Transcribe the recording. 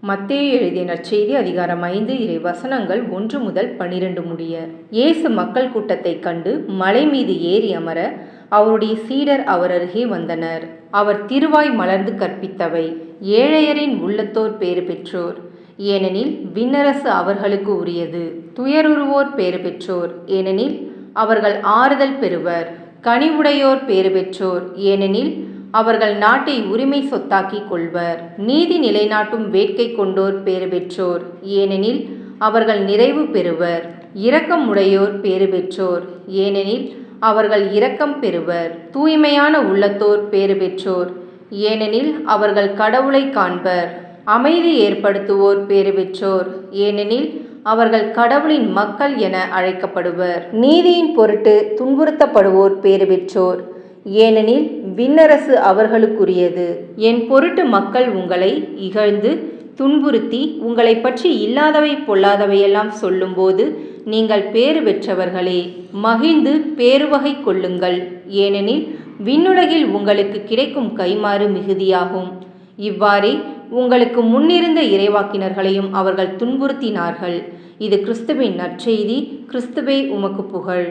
மத்தேயு எழுதிய நற்செய்தி அதிகாரம் 5 இறை வசனங்கள் 1 முதல் 12 முடிய. இயேசு மக்கள் கூட்டத்தைக் கண்டு மலை மீது ஏறி அமர அவருடைய சீடர் அவர் அருகே வந்தனர். அவர் திருவாய் மலர்ந்து கற்பித்தவை: ஏழையரின் உள்ளத்தோர் பேறு பெற்றோர், ஏனெனில் விண்ணரசு அவர்களுக்கு உரியது. துயருறுவோர் பேறு பெற்றோர், ஏனெனில் அவர்கள் ஆறுதல் பெறுவர். கனிவுடையோர் பேறு பெற்றோர், ஏனெனில் அவர்கள் நாட்டை உரிமை சொத்தாக்கிக் கொள்வர். நீதி நிலைநாட்டும் வேட்கை கொண்டோர் பேறு பெற்றோர், ஏனெனில் அவர்கள் நிறைவு பெறுவர். இரக்கம் உடையோர் பேறு பெற்றோர், ஏனெனில் அவர்கள் இரக்கம் பெறுவர். தூய்மையான உள்ளத்தோர் பேறு பெற்றோர், ஏனெனில் அவர்கள் கடவுளை காண்பர். அமைதி ஏற்படுத்துவோர் பேறு பெற்றோர், ஏனெனில் அவர்கள் கடவுளின் மக்கள் என அழைக்கப்படுவர். நீதியின் பொருட்டு துன்புறுத்தப்படுவோர் பேறு பெற்றோர், ஏனெனில் விண்ணரசு அவர்களுக்குரியது. என் பொருட்டு மக்கள் உங்களை இகழ்ந்து துன்புறுத்தி உங்களை பற்றி இல்லாதவை பொல்லாதவையெல்லாம் சொல்லும்போது நீங்கள் பேறு பெற்றவர்களே. மகிழ்ந்து பேருவகை கொள்ளுங்கள், ஏனெனில் விண்ணுலகில் உங்களுக்கு கிடைக்கும் கைமாறு மிகுதியாகும். இவ்வாறே உங்களுக்கு முன்னிருந்த இறைவாக்கினர்களையும் அவர்கள் துன்புறுத்தினார்கள். இது கிறிஸ்துவின் நற்செய்தி. கிறிஸ்துவே உமக்கு புகழ்.